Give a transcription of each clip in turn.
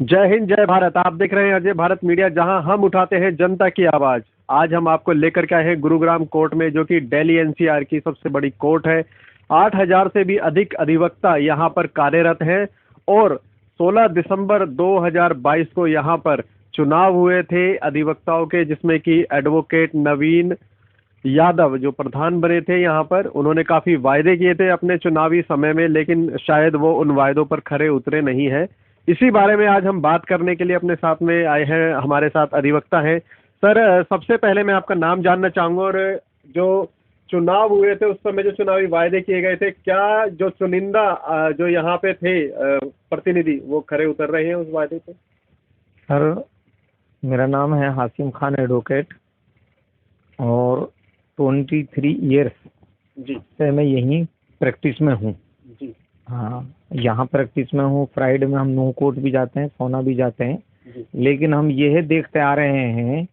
जय हिंद जय भारत। आप देख रहे हैं अजय भारत मीडिया, जहां हम उठाते हैं जनता की आवाज। आज हम आपको लेकर के आए हैं गुरुग्राम कोर्ट में, जो कि दिल्ली एनसीआर की सबसे बड़ी कोर्ट है। 8,000 से भी अधिक अधिवक्ता यहां पर कार्यरत हैं और 16 दिसंबर 2022 को यहां पर चुनाव हुए थे अधिवक्ताओं के, जिसमें कि एडवोकेट नवीन यादव जो प्रधान बने थे यहाँ पर। उन्होंने काफी वायदे किए थे अपने चुनावी समय में, लेकिन शायद वो उन वायदों पर खरे उतरे नहीं है। इसी बारे में आज हम बात करने के लिए अपने साथ में आए हैं। हमारे साथ अधिवक्ता हैं। सर, सबसे पहले मैं आपका नाम जानना चाहूंगा, और जो चुनाव हुए थे उस समय जो चुनावी वायदे किए गए थे, क्या जो चुनिंदा जो यहाँ पे थे प्रतिनिधि, वो खरे उतर रहे हैं उस वायदे पे? सर, मेरा नाम है हाशिम खान एडवोकेट और 23 ईयर्स जी से मैं यहीं प्रैक्टिस में हूँ। जी हाँ, यहाँ प्रैक्टिस में हूँ। फ्राइडे में हम नो कोर्ट भी जाते हैं, सोना भी जाते हैं। जी लेकिन हम यह देखते आ रहे हैं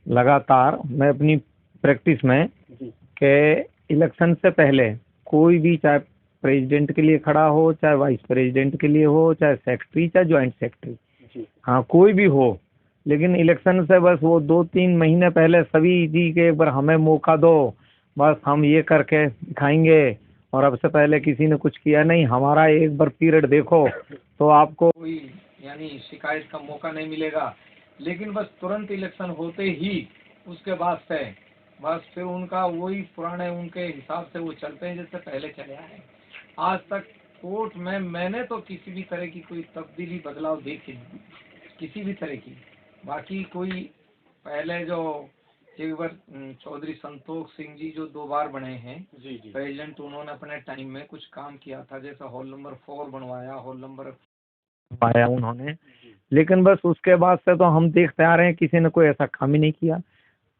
लगातार, मैं अपनी प्रैक्टिस में, जी कि इलेक्शन से पहले कोई भी, चाहे प्रेसिडेंट के लिए खड़ा हो, चाहे वाइस प्रेसिडेंट के लिए हो, चाहे सेक्रेटरी, चाहे ज्वाइंट सेक्रेटरी, जी हाँ कोई भी हो, लेकिन इलेक्शन से बस वो 2-3 महीने पहले सभी जी के एक बार हमें मौका दो, बस हम ये करके दिखाएंगे। और अब से पहले किसी ने कुछ किया नहीं। हमारा एक बार पीरियड देखो तो आपको कोई यानी शिकायत का मौका नहीं मिलेगा। लेकिन बस तुरंत इलेक्शन होते ही उसके बाद से बस फिर उनका वही पुराने उनके हिसाब से वो चलते हैं जैसे पहले चले आए। आज तक कोर्ट में मैंने तो किसी भी तरह की कोई तब्दीली बदलाव देखी नहीं, किसी भी तरह की। बाकी कोई पहले जो एक बार चौधरी संतोष सिंह जी जो 2 बार बने हैं जी जी प्रेसिडेंट, उन्होंने अपने टाइम में कुछ काम किया था, जैसे हॉल नंबर 4 बनवाया, हॉल नंबर बनवाया उन्होंने। लेकिन बस उसके बाद से तो हम देखते आ रहे हैं किसी ने कोई ऐसा काम ही नहीं किया।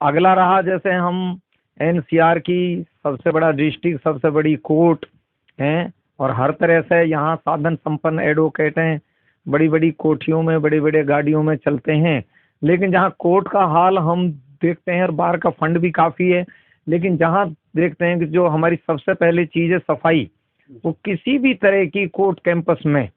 अगला रहा, जैसे हम एनसीआर की सबसे बड़ा डिस्ट्रिक्ट, सबसे बड़ी कोर्ट हैं और हर तरह से यहाँ साधन संपन्न एडवोकेट हैं, बड़ी बड़ी कोठियों में, बड़ी बड़ी गाड़ियों में चलते हैं। लेकिन जहाँ कोर्ट का हाल हम देखते हैं, और बाहर का फंड भी काफ़ी है, लेकिन जहाँ देखते हैं कि जो हमारी सबसे पहली चीज़ है सफाई, वो किसी भी तरह की कोर्ट कैंपस में,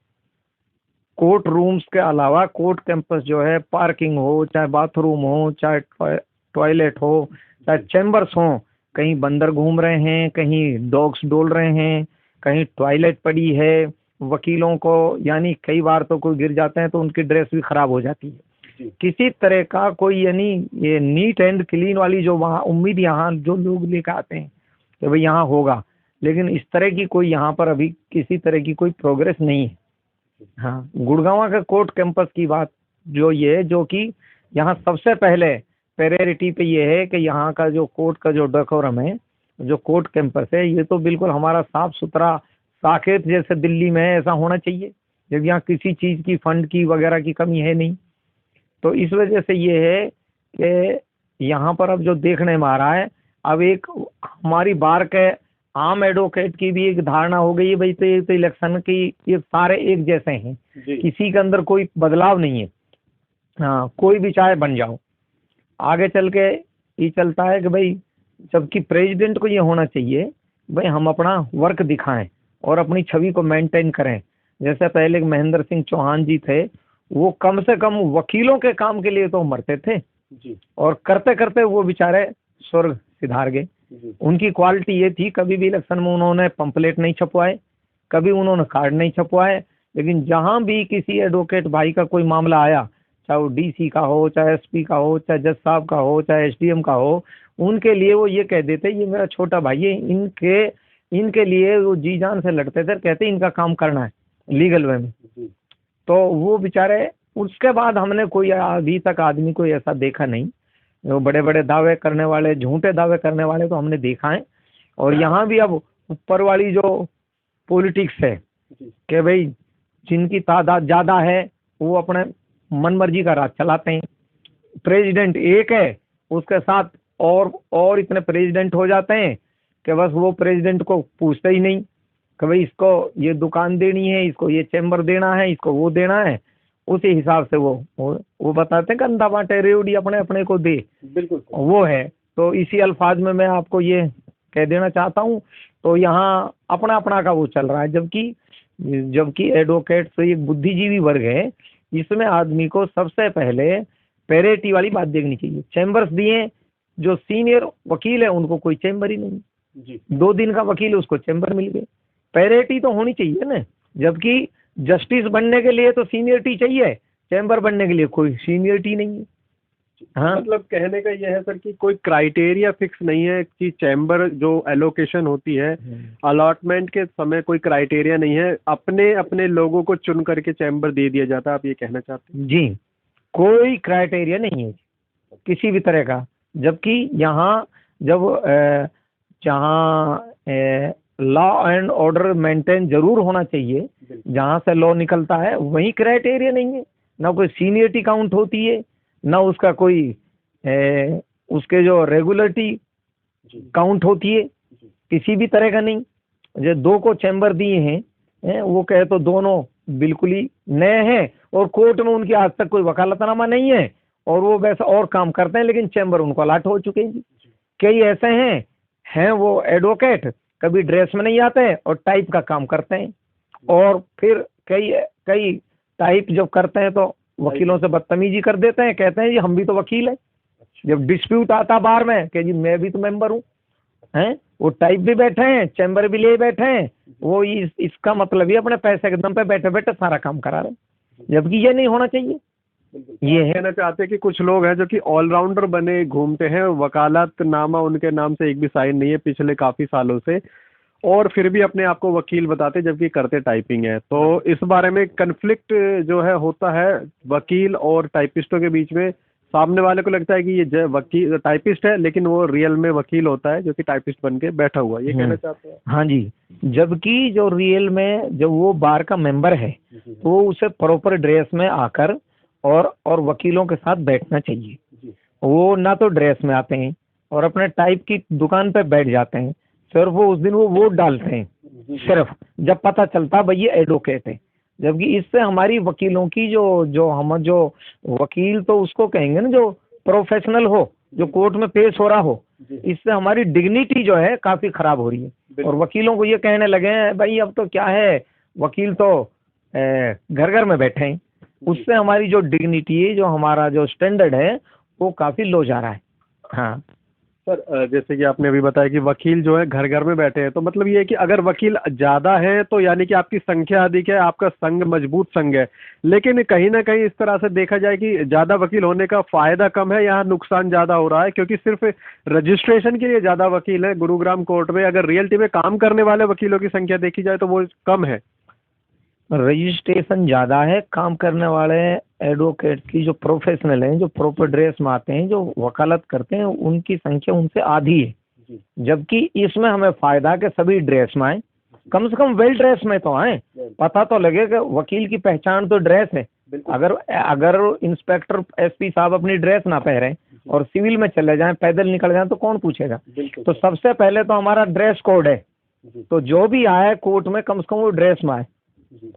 कोर्ट रूम्स के अलावा कोर्ट कैंपस जो है, पार्किंग हो, चाहे बाथरूम हो, चाहे टॉयलेट हो, चाहे चैम्बर्स हो, कहीं बंदर घूम रहे हैं, कहीं डॉग्स डोल रहे हैं, कहीं टॉयलेट पड़ी है। वकीलों को यानी कई बार तो कोई गिर जाते हैं तो उनकी ड्रेस भी खराब हो जाती है। किसी तरह का कोई यानी ये नीट एंड क्लीन वाली जो वहाँ उम्मीद यहाँ जो लोग लेकर आते हैं कि भाई यहाँ होगा, लेकिन इस तरह की कोई यहाँ पर अभी किसी तरह की कोई प्रोग्रेस नहीं है। हाँ, गुड़गांव के कोर्ट कैंपस की बात जो ये, जो कि यहाँ सबसे पहले प्रायोरिटी पे ये है कि यहाँ का जो कोर्ट का जो डेकोरम है, जो कोर्ट कैंपस है, ये तो बिल्कुल हमारा साफ सुथरा साकेत जैसे दिल्ली में है, ऐसा होना चाहिए। जब यहाँ किसी चीज़ की फंड की वगैरह की कमी है नहीं, तो इस वजह से ये है कि यहाँ पर अब जो देखने में आ रहा है, अब एक हमारी बार के आम एडवोकेट की भी एक धारणा हो गई है, भाई तो ये तो इलेक्शन की ये सारे एक जैसे हैं, किसी के अंदर कोई बदलाव नहीं है। हाँ, कोई भी चाहे बन जाओ। आगे चल के ये चलता है कि भाई जबकि प्रेसिडेंट को ये होना चाहिए, भाई हम अपना वर्क दिखाएं और अपनी छवि को मेंटेन करें। जैसे पहले महेंद्र सिंह चौहान जी थे, वो कम से कम वकीलों के काम के लिए तो मरते थे जी और करते करते वो बेचारे स्वर्ग सिधार गए। उनकी क्वालिटी ये थी, कभी भी इलेक्शन में उन्होंने पंपलेट नहीं छपवाए, कभी उन्होंने कार्ड नहीं छपवाए। लेकिन जहां भी किसी एडवोकेट भाई का कोई मामला आया, चाहे वो डीसी का हो, चाहे एसपी का हो, चाहे जज साहब का हो, चाहे एसडीएम का हो, उनके लिए वो ये कह देते ये मेरा छोटा भाई है, इनके लिए वो जी जान से लड़ते थे, कहते इनका काम करना है लीगल वे में। तो वो बेचारे, उसके बाद हमने कोई अभी तक आदमी कोई ऐसा देखा नहीं। वो बड़े बड़े दावे करने वाले, झूठे दावे करने वाले तो हमने देखा है। और यहाँ भी अब ऊपर वाली जो पॉलिटिक्स है कि भाई जिनकी तादाद ज़्यादा है वो अपने मन मर्जी का राज चलाते हैं। प्रेसिडेंट एक है, उसके साथ और इतने प्रेसिडेंट हो जाते हैं कि बस वो प्रेसिडेंट को पूछते ही नहीं कि भाई इसको ये दुकान देनी है, इसको ये चैम्बर देना है, इसको वो देना है। उसी हिसाब से वो बताते हैं कंधा बांटे रेवड़ी अपने अपने को दे, बिल्कुल वो है। तो इसी अल्फाज में मैं आपको ये कह देना चाहता हूँ। तो यहाँ अपना अपना का वो चल रहा है, जबकि एडवोकेट तो एक बुद्धिजीवी वर्ग है, इसमें आदमी को सबसे पहले पैरिटी वाली बात देखनी चाहिए। चैम्बर्स दिए, जो सीनियर वकील है उनको कोई चैम्बर ही नहीं जी 2 दिन का वकील है उसको चैम्बर मिल गए। पैरिटी तो होनी चाहिए ना, जबकि जस्टिस बनने के लिए तो सीनियरिटी चाहिए, चैम्बर बनने के लिए कोई सीनियरिटी नहीं है। हाँ, मतलब कहने का यह है सर कि कोई क्राइटेरिया फिक्स नहीं है कि चैम्बर जो एलोकेशन होती है अलॉटमेंट के समय कोई क्राइटेरिया नहीं है, अपने अपने लोगों को चुन करके चैम्बर दे दिया जाता है, आप ये कहना चाहते हैं? जी, कोई क्राइटेरिया नहीं है किसी भी तरह का। जबकि यहाँ जब जहाँ लॉ एंड ऑर्डर मेंटेन जरूर होना चाहिए, जहाँ से लॉ निकलता है वही क्राइटेरिया नहीं है। ना कोई सीनियरिटी काउंट होती है, ना उसका कोई उसके जो रेगुलरिटी काउंट होती है, किसी भी तरह का नहीं। जो 2 को चैम्बर दिए हैं वो कहे तो दोनों बिल्कुल ही नए हैं और कोर्ट में उनकी आज तक कोई वकालतनामा नहीं है और वो वैसा और काम करते हैं, लेकिन चैम्बर उनको अलाट हो चुके हैं। कई ऐसे हैं वो एडवोकेट कभी ड्रेस में नहीं आते हैं और टाइप का काम करते हैं, और फिर कई टाइप जब करते हैं तो वकीलों से बदतमीजी कर देते हैं, कहते हैं जी हम भी तो वकील हैं। जब डिस्प्यूट आता बार में कि जी मैं भी तो मेंबर हूँ, हैं वो टाइप भी बैठे हैं, चैम्बर भी लिए बैठे हैं, वो इसका मतलब ही अपने पैसे के दम पे बैठे बैठे सारा काम करा रहे हैं, जबकि ये नहीं होना चाहिए। ये है कहना चाहते हैं कि कुछ लोग हैं जो कि ऑलराउंडर बने घूमते हैं, वकालतनामा उनके नाम से एक भी साइन नहीं है पिछले काफी सालों से, और फिर भी अपने आप को वकील बताते जबकि करते टाइपिंग है। तो इस बारे में कन्फ्लिक्ट जो है होता है वकील और टाइपिस्टों के बीच में। सामने वाले को लगता है कि ये वकील टाइपिस्ट है, लेकिन वो रियल में वकील होता है जो कि टाइपिस्ट बन के बैठा हुआ है, ये कहना चाहते हैं? हाँ जी, जबकि जो रियल में जब वो बार का मेंबर है तो वो उसे प्रॉपर ड्रेस में आकर और वकीलों के साथ बैठना चाहिए। वो ना तो ड्रेस में आते हैं और अपने टाइप की दुकान पे बैठ जाते हैं, सिर्फ वो उस दिन वो वोट डालते हैं सिर्फ जब पता चलता भाई ये एडवोकेट है। जबकि इससे हमारी वकीलों की जो वकील तो उसको कहेंगे ना जो प्रोफेशनल हो, जो कोर्ट में पेश हो रहा हो, इससे हमारी डिग्निटी जो है काफी खराब हो रही है। और वकीलों को ये कहने लगे हैं भाई अब तो क्या है, वकील तो घर घर में बैठे हैं, उससे हमारी जो डिग्निटी है, जो हमारा जो स्टैंडर्ड है वो काफी लो जा रहा है। हाँ सर, जैसे कि आपने अभी बताया कि वकील जो है घर घर में बैठे हैं, तो मतलब ये है कि अगर वकील ज़्यादा है तो यानी कि आपकी संख्या अधिक है, आपका संघ मजबूत संघ है। लेकिन कहीं ना कहीं इस तरह से देखा जाए कि ज़्यादा वकील होने का फ़ायदा कम है, यहाँ नुकसान ज़्यादा हो रहा है, क्योंकि सिर्फ रजिस्ट्रेशन के लिए ज़्यादा वकील है गुरुग्राम कोर्ट में। अगर रियलिटी में काम करने वाले वकीलों की संख्या देखी जाए तो वो कम है। रजिस्ट्रेशन ज़्यादा है, काम करने वाले एडवोकेट की जो प्रोफेशनल हैं, जो प्रॉपर ड्रेस में आते हैं, जो वकालत करते हैं, उनकी संख्या उनसे आधी है। जबकि इसमें हमें फायदा कि सभी ड्रेस में आए, कम से कम वेल ड्रेस में तो आए, पता तो लगे कि वकील की पहचान तो ड्रेस है। अगर इंस्पेक्टर एसपी साहब अपनी ड्रेस ना पहने और सिविल में चले जाएं, पैदल निकल जाएं तो कौन पूछेगा। तो सबसे पहले तो हमारा ड्रेस कोड है, तो जो भी आए कोर्ट में कम से कम वो ड्रेस में आए।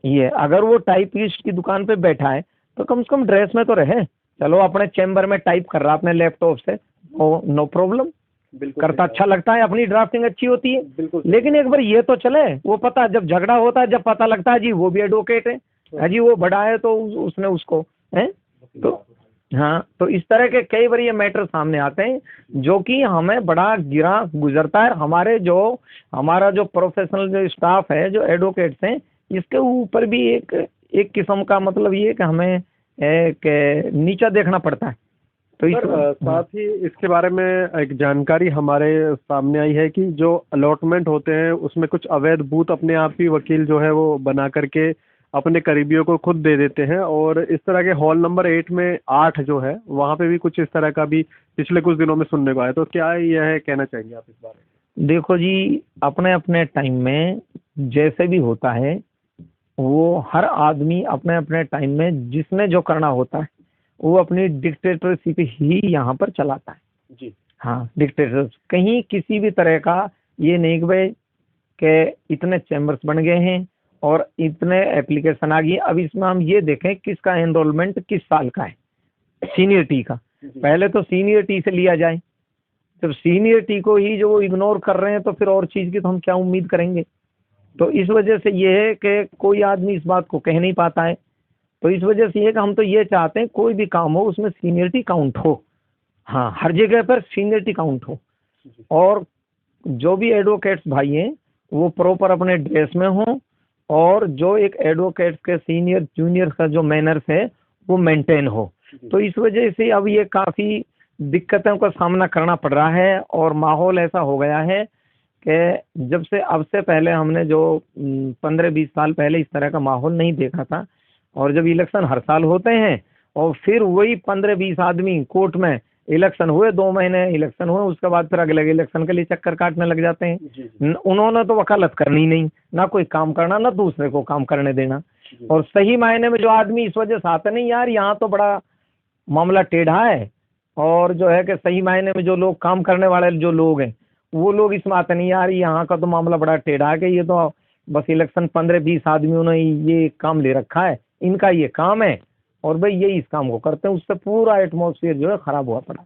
ये अगर वो टाइपिस्ट की दुकान पे बैठा है तो कम से कम ड्रेस में तो रहे। चलो अपने चैम्बर में टाइप कर रहा अपने लैपटॉप से, नो प्रॉब्लम, करता अच्छा लगता है, अपनी ड्राफ्टिंग अच्छी होती है। लेकिन एक बार ये तो चले, वो पता जब झगड़ा होता है, जब पता लगता है जी वो भी एडवोकेट है, जी वो बड़ा है तो उसने उसको है। तो हाँ, तो इस तरह के कई बार ये मैटर सामने आते हैं जो कि हमें बड़ा गिरा गुजरता है। हमारा जो प्रोफेशनल जो स्टाफ है, जो एडवोकेट्स हैं, इसके ऊपर भी एक किस्म का मतलब ये कि हमें एक नीचा देखना पड़ता है। तो साथ ही इसके बारे में एक जानकारी हमारे सामने आई है कि जो अलॉटमेंट होते हैं उसमें कुछ अवैध बूथ अपने आप ही वकील जो है वो बना करके अपने करीबियों को खुद दे देते हैं। और इस तरह के हॉल नंबर 8 में 8 जो है वहाँ पे भी कुछ इस तरह का भी पिछले कुछ दिनों में सुनने को आया। तो क्या यह कहना चाहेंगे आप इस बारे में? देखो जी, अपने अपने टाइम में जैसे भी होता है, वो हर आदमी अपने अपने टाइम में जिसने जो करना होता है वो अपनी डिक्टेटरशिप ही यहाँ पर चलाता है जी। हाँ, डिक्टेटर कहीं किसी भी तरह का ये नहीं कि भाई के इतने चैम्बर्स बन गए हैं और इतने एप्लीकेशन आ गई, अब इसमें हम ये देखें किसका एनरोलमेंट किस साल का है, सीनियरिटी का। पहले तो सीनियरिटी से लिया जाए, जब सीनियरिटी को ही जो इग्नोर कर रहे हैं तो फिर और चीज़ की तो हम क्या उम्मीद करेंगे। तो इस वजह से ये है कि कोई आदमी इस बात को कह नहीं पाता है। तो इस वजह से ये कि हम तो ये चाहते हैं कोई भी काम हो उसमें सीनियरिटी काउंट हो। हाँ, हर जगह पर सीनियरिटी काउंट हो, और जो भी एडवोकेट्स भाई हैं वो प्रॉपर अपने ड्रेस में हों, और जो एक एडवोकेट के सीनियर जूनियर का जो मैनर्स है वो मेंटेन हो। तो इस वजह से अब ये काफ़ी दिक्कतों का सामना करना पड़ रहा है, और माहौल ऐसा हो गया है कि जब से अब से पहले हमने जो 15-20 साल पहले इस तरह का माहौल नहीं देखा था, और जब इलेक्शन हर साल होते हैं और फिर वही 15-20 आदमी कोर्ट में, इलेक्शन हुए 2 महीने इलेक्शन हुए, उसके बाद फिर अगले इलेक्शन के लिए चक्कर काटने लग जाते हैं। उन्होंने तो वकालत करनी नहीं, ना कोई काम करना, ना दूसरे को काम करने देना। और सही मायने में जो आदमी इस वजह से आते नहीं, यार यहाँ तो बड़ा मामला टेढ़ा है, और जो है कि सही मायने में जो लोग काम करने वाले जो लोग हैं वो लोग इसमें आते नहीं, यार यहाँ का तो मामला बड़ा टेढ़ा है कि ये तो बस इलेक्शन 15-20 आदमियों ने ये काम ले रखा है, इनका ये काम है, और भाई यही इस काम को करते हैं। उससे पूरा एटमॉस्फेयर जो है खराब हुआ पड़ा।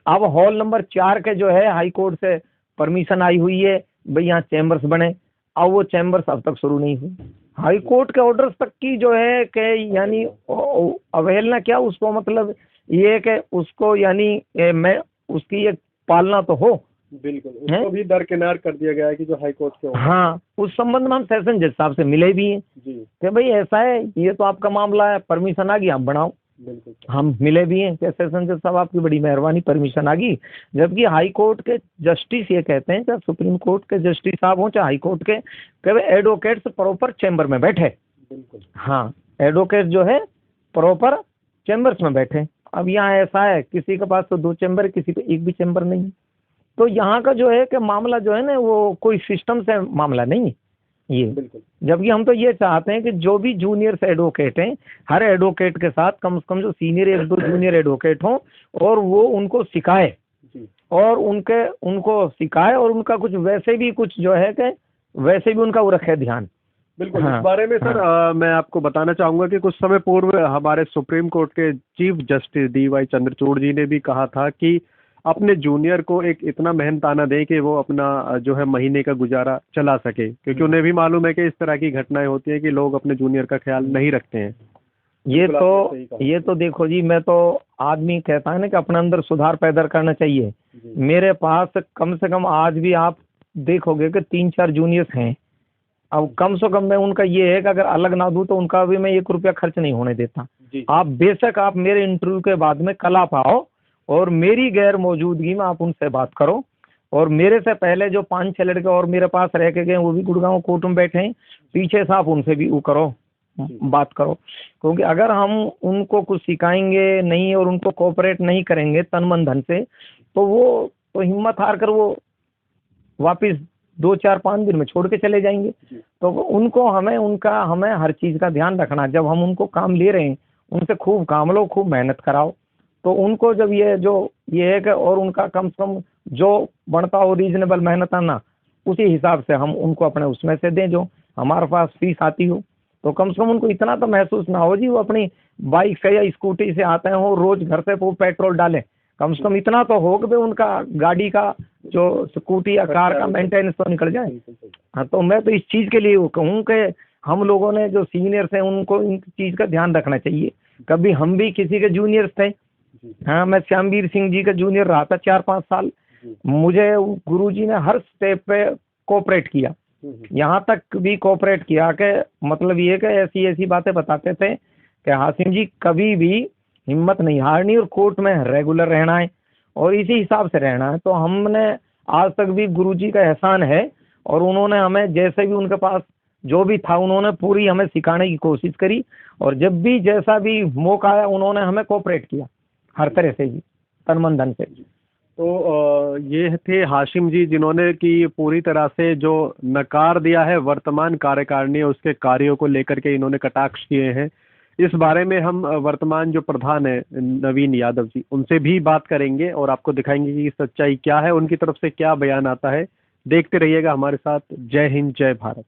अब हॉल नंबर 4 के जो है हाई कोर्ट से परमिशन आई हुई है भाई यहाँ चैम्बर्स बने, अब वो चैम्बर्स अब तक शुरू नहीं हुई। हाई कोर्ट के ऑर्डर्स तक की जो है कि यानी अवहेलना क्या, उसको मतलब ये कि उसको यानी मैं उसकी एक पालना तो हो। बिल्कुल, उसको भी दरकिनार कर दिया गया है कि जो हाई कोर्ट के हाँ, उस संबंध में हम सेशन जज साहब से मिले भी हैं कि भाई ऐसा है, ये तो आपका मामला है, परमिशन आ गई आप बनाओ। बिल्कुल, हम मिले भी हैं कि सेशन जज साहब आपकी बड़ी मेहरबानी, परमिशन आ गई। जबकि हाई कोर्ट के जस्टिस ये कहते हैं, चाहे सुप्रीम कोर्ट के जस्टिस साहब हों चाहे हाई कोर्ट के, कि एडवोकेट्स प्रॉपर चैम्बर में बैठे। बिल्कुल, हाँ, एडवोकेट जो है प्रॉपर चैम्बर्स में बैठे। अब यहाँ ऐसा है, किसी के पास तो 2 चैम्बर, किसी पे एक भी चैम्बर नहीं है। तो यहाँ का जो है कि मामला जो है ना वो कोई सिस्टम से मामला नहीं है ये। जबकि हम तो ये चाहते हैं कि जो भी जूनियर एडवोकेट हैं, हर एडवोकेट के साथ कम से कम जो सीनियर 1-2 जूनियर एडवोकेट हों, और वो उनको सिखाए, और उनको सिखाए, और उनका कुछ वैसे भी कुछ जो है कि वैसे भी उनका वो रखे ध्यान। बिल्कुल, इस बारे में सर मैं आपको बताना चाहूँगा कि कुछ समय पूर्व हमारे सुप्रीम कोर्ट के चीफ जस्टिस DY चंद्रचूड़ जी ने भी कहा था कि अपने जूनियर को एक इतना मेहनताना दें कि वो अपना जो है महीने का गुजारा चला सके, क्योंकि उन्हें भी मालूम है कि इस तरह की घटनाएं होती हैं कि लोग अपने जूनियर का ख्याल नहीं रखते हैं। ये तो देखो जी, मैं तो आदमी कहता है ना कि अपने अंदर सुधार पैदा करना चाहिए। मेरे पास कम से कम आज भी आप देखोगे कि 3-4 जूनियर्स हैं। अब कम से कम मैं उनका ये है कि अगर अलग ना दूं तो उनका भी मैं 1 रुपया खर्च नहीं होने देता। आप बेशक आप मेरे इंटरव्यू के बाद में कल आप आओ, और मेरी गैर मौजूदगी में आप उनसे बात करो, और मेरे से पहले जो 5-6 लड़के और मेरे पास रह के गए वो भी गुड़गांव कोर्ट में बैठे हैं, पीछे से आप उनसे भी वो करो, बात करो। क्योंकि अगर हम उनको कुछ सिखाएंगे नहीं और उनको कोऑपरेट नहीं करेंगे तन मन धन से, तो वो तो हिम्मत हार कर वो वापिस 2-4-5 दिन में छोड़ के चले जाएंगे। तो उनको हमें हर चीज़ का ध्यान रखना। जब हम उनको काम ले रहे हैं, उनसे खूब काम लो, खूब मेहनत कराओ। तो उनको जब ये है कि और उनका कम से कम जो बनता हो रीजनेबल मेहनत आना, उसी हिसाब से हम उनको अपने उसमें से दें, जो हमारे पास फीस आती हो। तो कम से कम उनको इतना तो महसूस ना हो जी वो अपनी बाइक से या स्कूटी से आते हो, रोज घर से वो पेट्रोल डालें। कम से कम इतना तो हो कि भाई उनका गाड़ी का जो स्कूटी या कार का मेंटेनेंस तो निकल जाए। हाँ, तो मैं तो इस चीज़ के लिए वो कहूँ कि हम लोगों ने जो सीनियर्स हैं उनको इन चीज़ का ध्यान रखना चाहिए। कभी हम भी किसी के जूनियर्स थे। हाँ, मैं श्यामवीर सिंह जी का जूनियर रहा था 4-5 साल। मुझे गुरुजी ने हर स्टेप पे कोऑपरेट किया, यहाँ तक भी कोऑपरेट किया कि मतलब ये कि ऐसी ऐसी बातें बताते थे कि हाशिम जी कभी भी हिम्मत नहीं हारनी और कोर्ट में रेगुलर रहना है और इसी हिसाब से रहना है। तो हमने आज तक भी गुरुजी का एहसान है, और उन्होंने हमें जैसे भी उनके पास जो भी था उन्होंने पूरी हमें सिखाने की कोशिश करी, और जब भी जैसा भी मौका आया उन्होंने हमें कोऑपरेट किया हर तरह से जी, तन मन धन से। तो ये थे हाशिम जी जिन्होंने कि पूरी तरह से जो नकार दिया है वर्तमान कार्यकारिणी उसके कार्यों को लेकर के इन्होंने कटाक्ष किए हैं। इस बारे में हम वर्तमान जो प्रधान है नवीन यादव जी, उनसे भी बात करेंगे और आपको दिखाएंगे कि सच्चाई क्या है, उनकी तरफ से क्या बयान आता है। देखते रहिएगा हमारे साथ। जय हिंद, जय भारत।